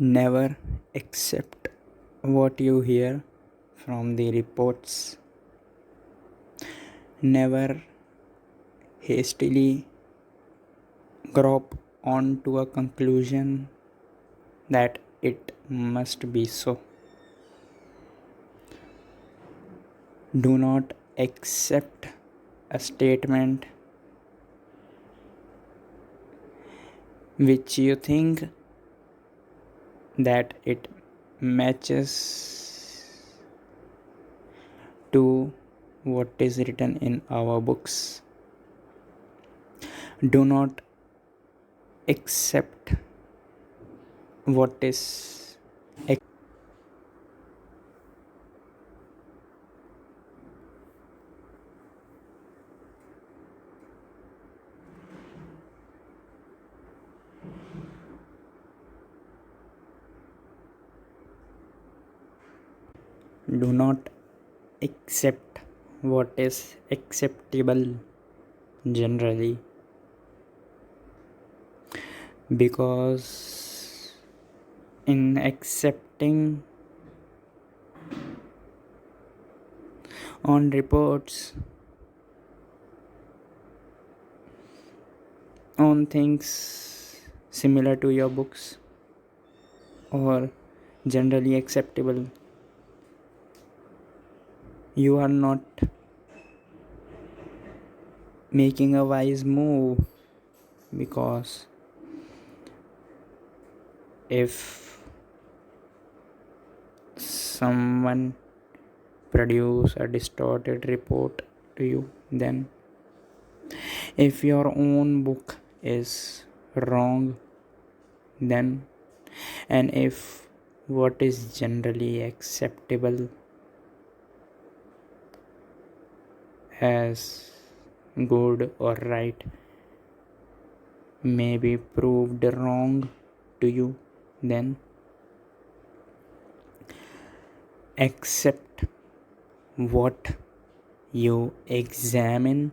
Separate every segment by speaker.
Speaker 1: Never accept what you hear from the reports. Never hastily grab onto a conclusion that it must be so. Do not accept a statement which you think that it matches to what is written in our books. Do not accept what is do not accept what is acceptable generally, because in accepting on reports on things similar to your books or generally acceptable, you are not making a wise move, because if someone produce a distorted report to you, then if your own book is wrong, then and if what is generally acceptable as good or right may be proved wrong to you, then accept what you examine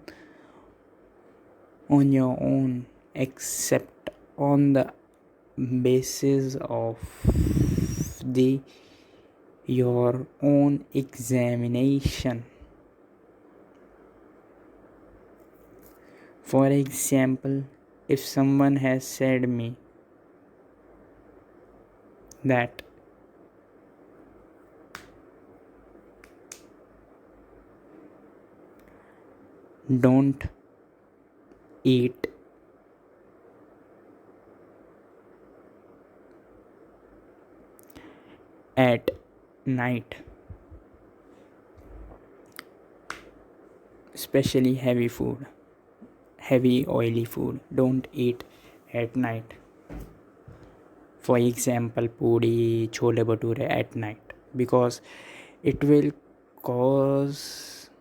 Speaker 1: on your own, except on the basis of the your own examination. For example, if someone has said me that don't eat at night, especially heavy oily food, don't eat at night. For example, puri chole bhature at night, because it will cause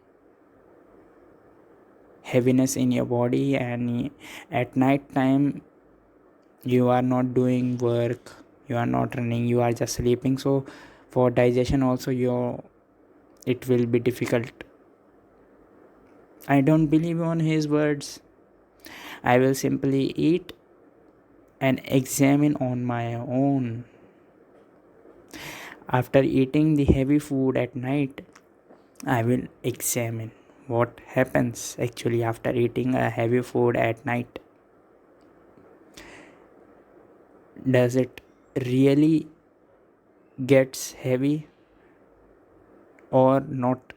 Speaker 1: heaviness in your body, and at night time you are not doing work, you are not running, you are just sleeping, so for digestion also it will be difficult. I don't believe on his words. I will simply eat and examine on my own. After eating the heavy food at night, I will examine what happens actually after eating a heavy food at night. Does it really gets heavy or not?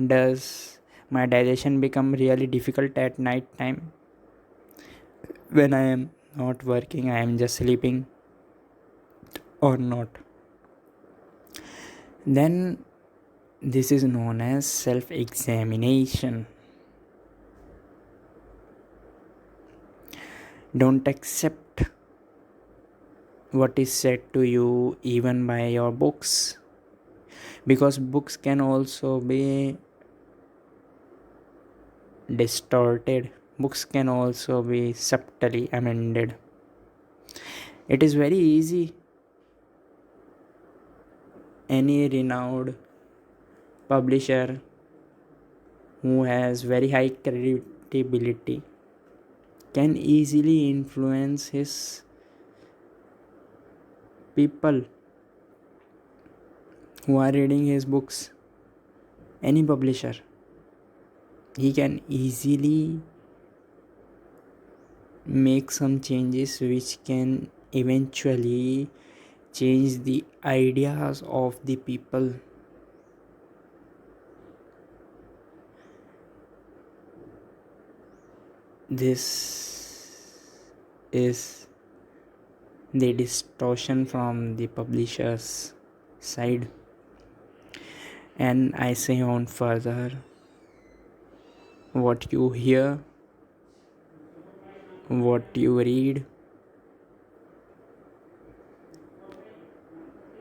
Speaker 1: Does my digestion become really difficult at night time when I am not working, I am just sleeping, or not? Then this is known as self examination. Don't accept what is said to you even by your books, because books can also be distorted, books can also be subtly amended. It is very easy. Any renowned publisher who has very high credibility can easily influence his people who are reading his books, any publisher, he can easily make some changes which can eventually change the ideas of the people. This is the distortion from the publisher's side. And I say on further, what you hear, what you read,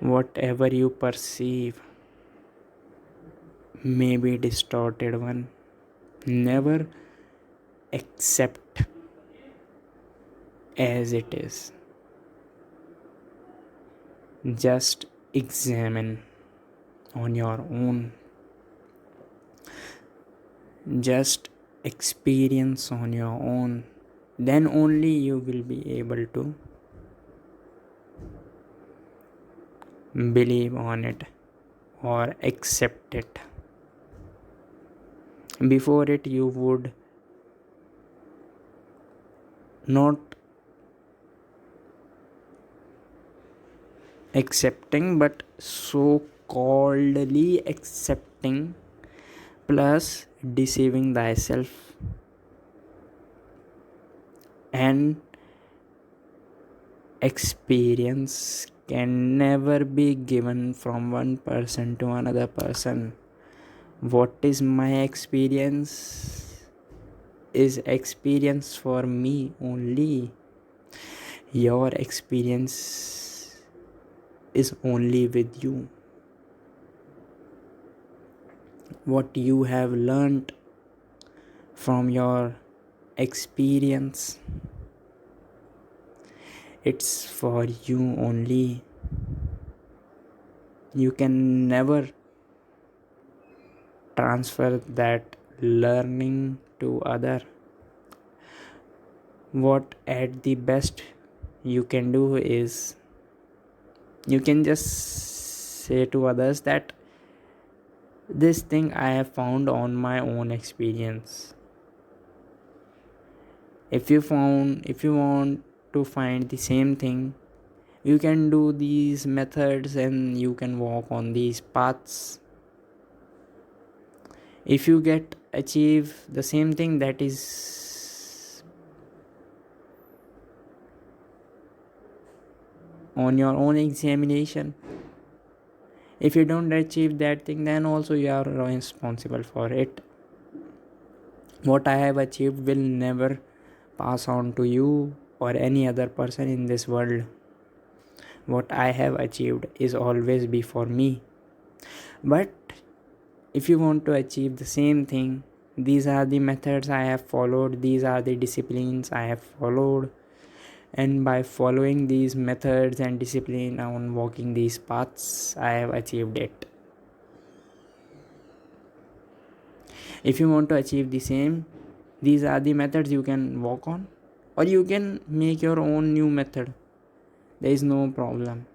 Speaker 1: whatever you perceive may be distorted one. Never accept as it is. Just examine on your own. Just experience on your own. Then only you will be able to believe on it or accept it. Before it, you would not accepting but so calledly accepting plus deceiving thyself, and experience can never be given from one person to another person. What is my experience is experience for me only. Your experience is only with you. What you have learned from your experience, it's for you only. You can never transfer that learning to other. What at the best you can do is you can just say to others that this thing I have found on my own experience. If you want to find the same thing, you can do these methods and you can walk on these paths. If you get achieve the same thing, that is on your own examination. If you don't achieve that thing, then also you are responsible for it. What I have achieved will never pass on to you or any other person in this world. What I have achieved is always be for me. But if you want to achieve the same thing, these are the methods I have followed, these are the disciplines I have followed, and by following these methods and discipline on walking these paths, I have achieved it. If you want to achieve the same, these are the methods you can walk on, or you can make your own new method. There is no problem.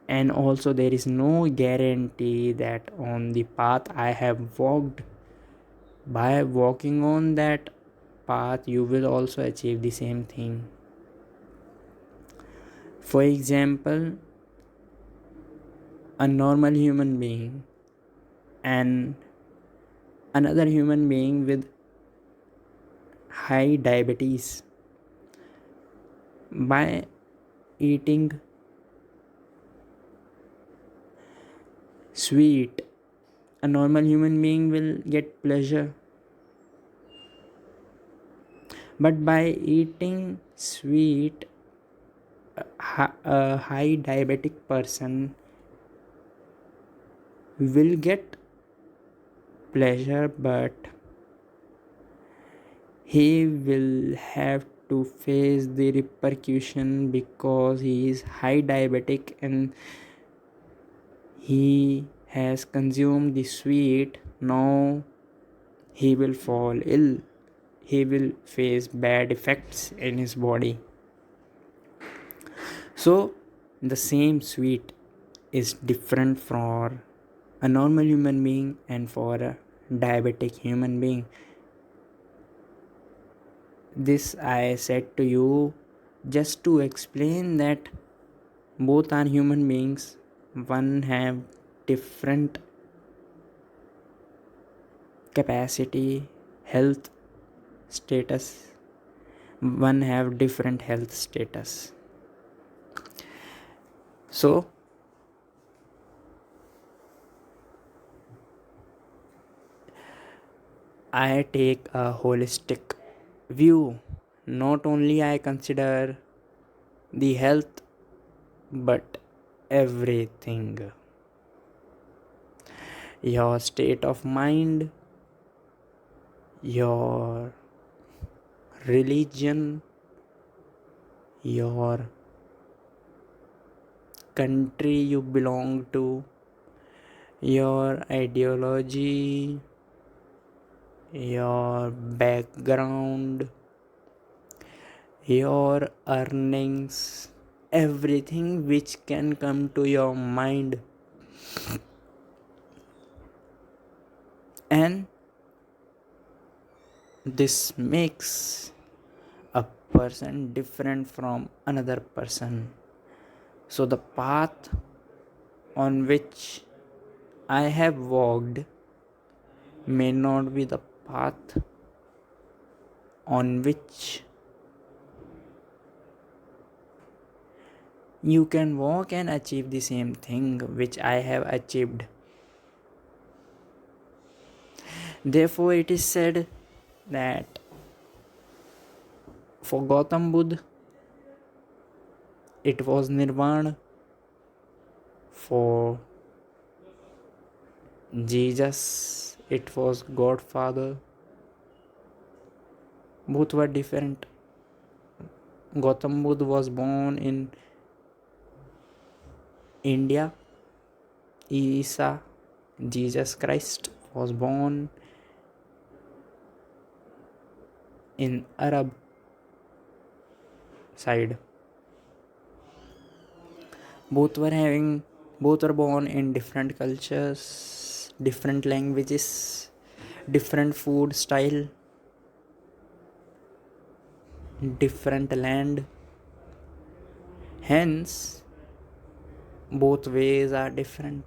Speaker 1: And also there is no guarantee that on the path I have walked, by walking on that path you will also achieve the same thing. For example, a normal human being and another human being with high diabetes, by eating sweet, a normal human being will get pleasure. But by eating sweet, a high diabetic person will get pleasure, but he will have to face the repercussion because he is high diabetic and he has consumed the sweet. Now he will fall ill, he will face bad effects in his body. So the same sweet is different for a normal human being and for a diabetic human being. This I said to you just to explain that both are human beings. One have different capacity, health status. One have different health status. So I take a holistic view. Not only I consider the health but everything. Your state of mind, your religion, your country you belong to, your ideology, your background, your earnings, everything which can come to your mind, and this makes a person different from another person. So the path on which I have walked may not be the path on which you can walk and achieve the same thing which I have achieved. Therefore, it is said that for Gautam Buddha, it was Nirvana. For Jesus, it was Godfather. Both were different. Gautam Buddha was born in India. Isa, Jesus Christ, was born in Arab side. Both were born in different cultures, different languages, different food style, different land. Hence, both ways are different.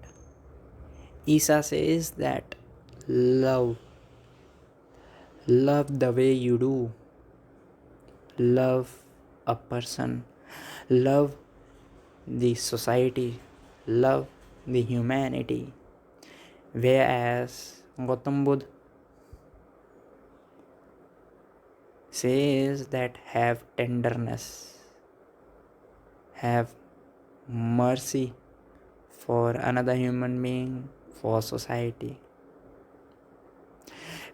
Speaker 1: Isa says that love the way you do, love a person, love the society, love the humanity. Whereas Gautam Buddha says that have tenderness, have mercy for another human being, for society,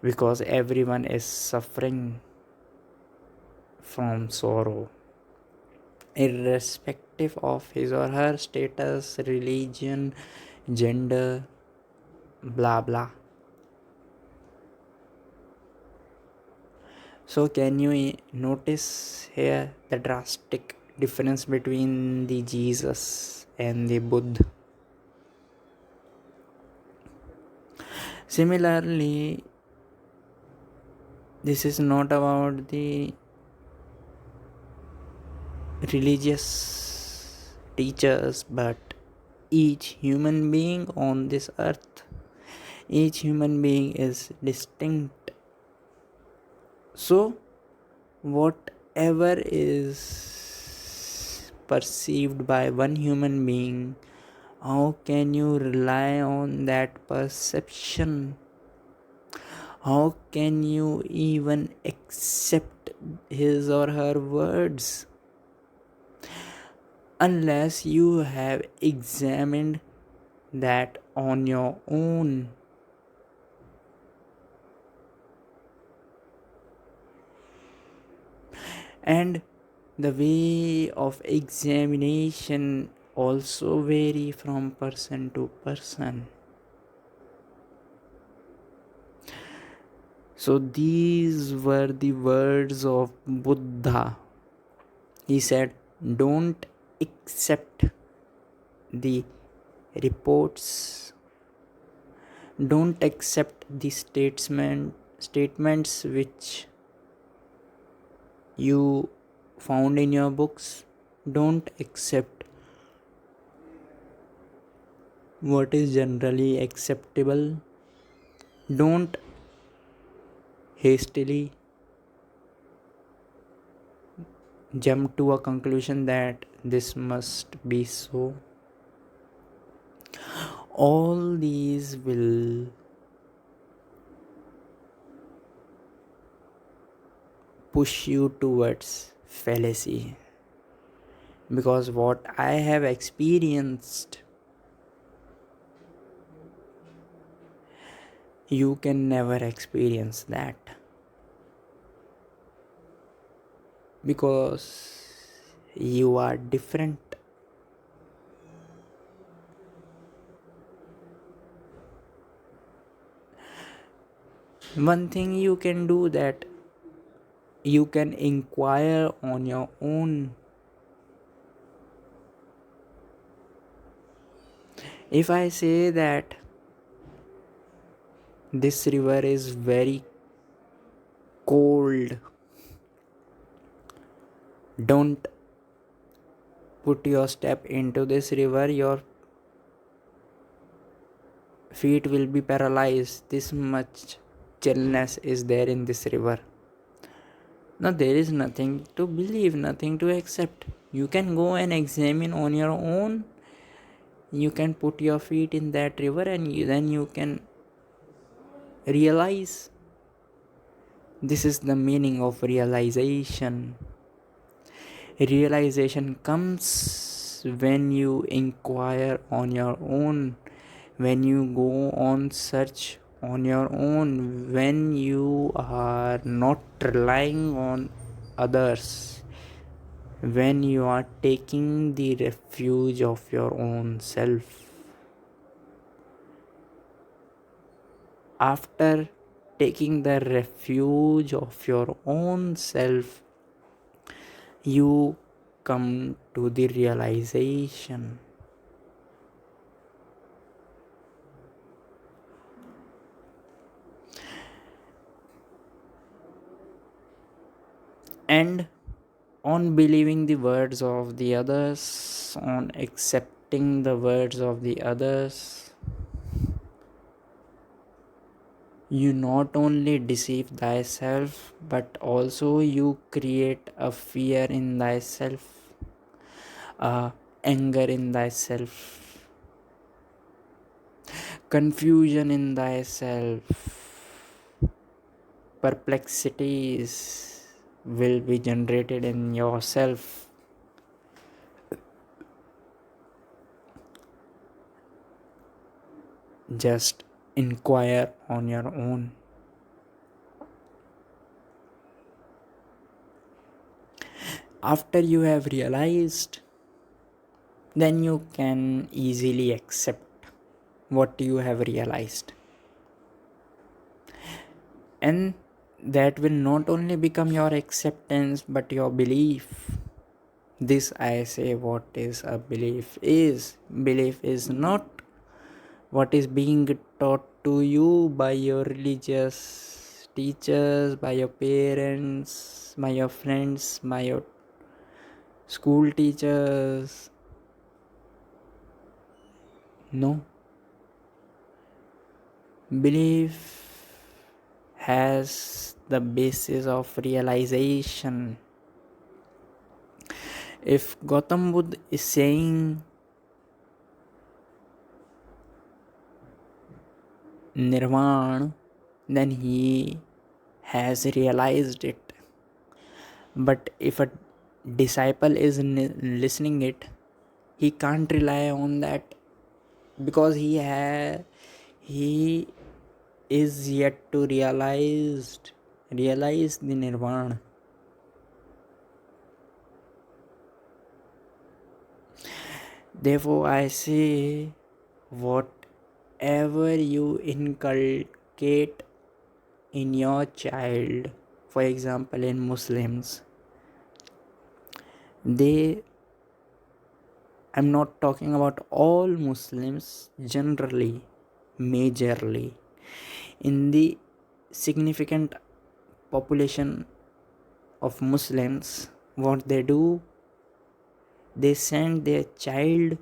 Speaker 1: because everyone is suffering from sorrow, irrespective of his or her status, religion, gender, blah blah. So, can you notice here the drastic difference between the Jesus and the Buddha? Similarly, this is not about the religious teachers, but each human being on this earth. Each human being is distinct. So, whatever is perceived by one human being, how can you rely on that perception? How can you even accept his or her words unless you have examined that on your own? And the way of examination also vary from person to person. So these were the words of Buddha. He said, don't accept the reports. Don't accept the statements which you found in your books. Don't accept what is generally acceptable. Don't hastily jump to a conclusion that this must be so. All these will push you towards fallacy, because what I have experienced, you can never experience that, because you are different. One thing you can do, that you can inquire on your own. If I say that this river is very cold, don't put your step into this river, your feet will be paralyzed. This much chillness is there in this river. Now there is nothing to believe, nothing to accept. You can go and examine on your own. You can put your feet in that river, and then you can realize. This is the meaning of realization. Realization comes when you inquire on your own, when you go on search on your own, when you are not relying on others, when you are taking the refuge of your own self. After taking the refuge of your own self, you come to the realization. And on believing the words of the others, on accepting the words of the others, you not only deceive thyself, but also you create a fear in thyself, a anger in thyself, confusion in thyself, perplexities will be generated in yourself. Just inquire on your own. After you have realized, then you can easily accept what you have realized. And that will not only become your acceptance but your belief. This I say, what is a belief is. Belief is not what is being taught to you by your religious teachers, by your parents, by your friends, by your school teachers. No. Belief has the basis of realization. If Gautam Buddha is saying nirvana, then he has realized it. But if a disciple is listening it, he can't rely on that, because he is yet to realize the nirvana. Therefore I say, whatever you inculcate in your child, for example in Muslims, they I'm not talking about all Muslims, generally, majorly. In the significant population of Muslims, what they do, they send their child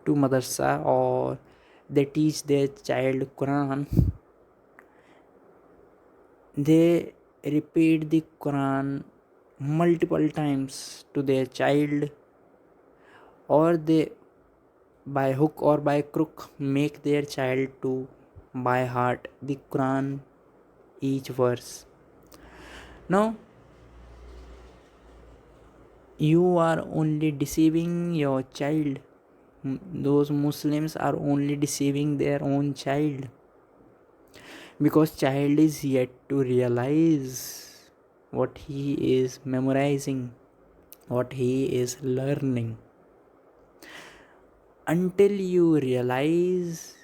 Speaker 1: to madrasa, or they teach their child Quran. They repeat the Quran multiple times to their child, or they, by hook or by crook, make their child to by heart the Quran, each verse. Now, you are only deceiving your child. Those Muslims are only deceiving their own child, because child is yet to realize what he is memorizing, what he is learning. Until you realize,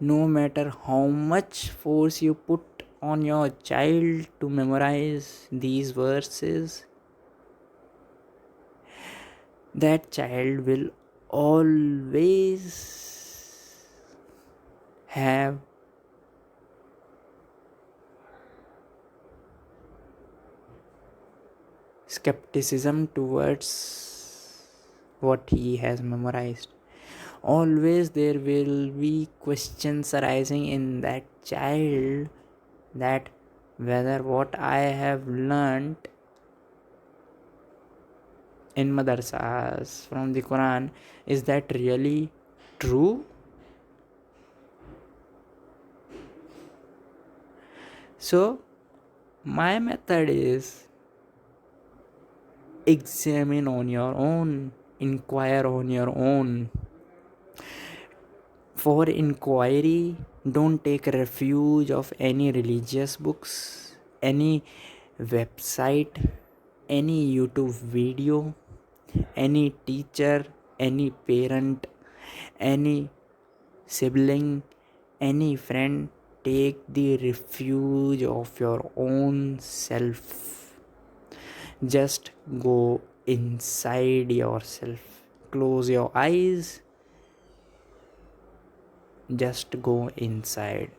Speaker 1: no matter how much force you put on your child to memorize these verses, that child will always have skepticism towards what he has memorized. Always there will be questions arising in that child, that whether what I have learnt in madrasas from the Quran, is that really true? So my method is examine on your own, inquire on your own. For inquiry, don't take refuge of any religious books, any website, any YouTube video, any teacher, any parent, any sibling, any friend. Take the refuge of your own self. Just go inside yourself. Close your eyes. Just go inside.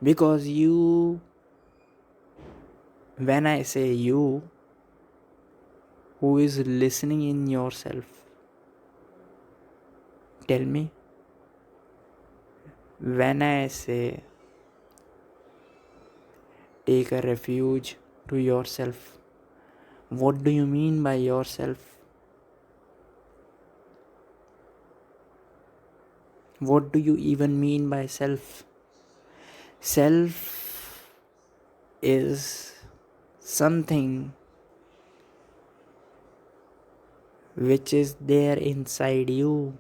Speaker 1: Because you, when I say you, who is listening in yourself, tell me, when I say take a refuge to yourself, what do you mean by yourself? What do you even mean by self? Self is something which is there inside you.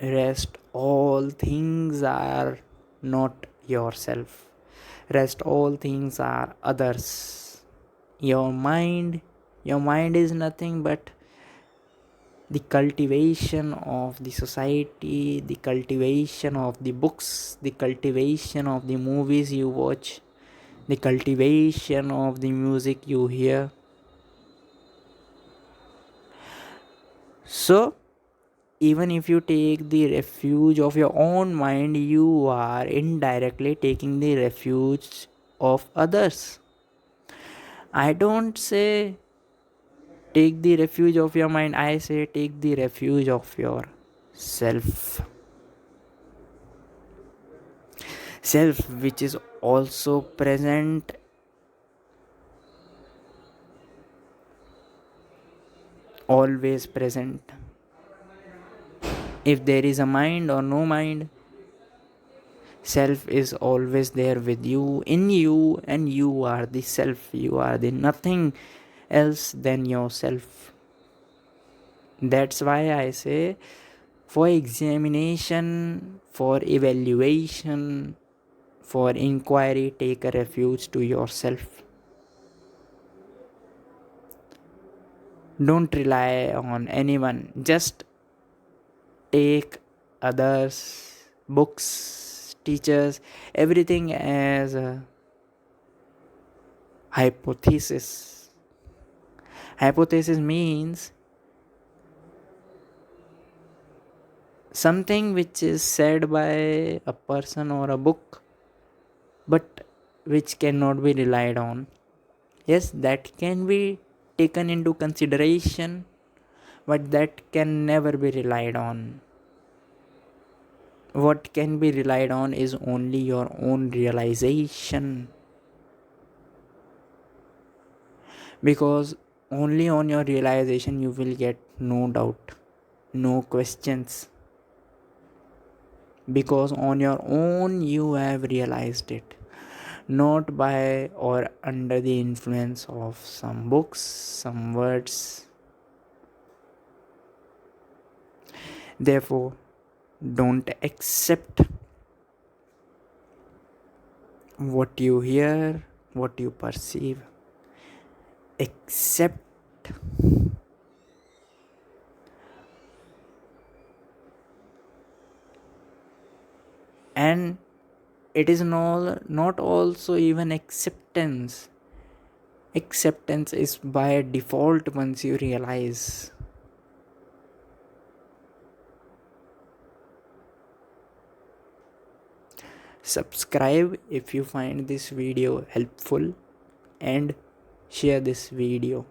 Speaker 1: Rest all things are not yourself. Rest all things are others. Your mind is nothing but the cultivation of the society, the cultivation of the books, the cultivation of the movies you watch, the cultivation of the music you hear. So even if you take the refuge of your own mind, you are indirectly taking the refuge of others. I don't say take the refuge of your mind, I say take the refuge of your self. Self, which is also present, always present. If there is a mind or no mind, self is always there with you, in you, and you are the self. You are the nothing else than yourself. That's why I say, for examination, for evaluation, for inquiry, take a refuge to yourself. Don't rely on anyone. Just take others books, teachers, everything as a hypothesis. Hypothesis means something which is said by a person or a book, but which cannot be relied on. Yes, that can be taken into consideration, but that can never be relied on. What can be relied on is only your own realization, because only on your realization you will get no doubt, no questions, because on your own you have realized it, not by or under the influence of some books, some words. Therefore, don't accept what you hear, what you perceive. Accept and it is not also even acceptance. Acceptance is by default once you realize. Subscribe if you find this video helpful and share this video.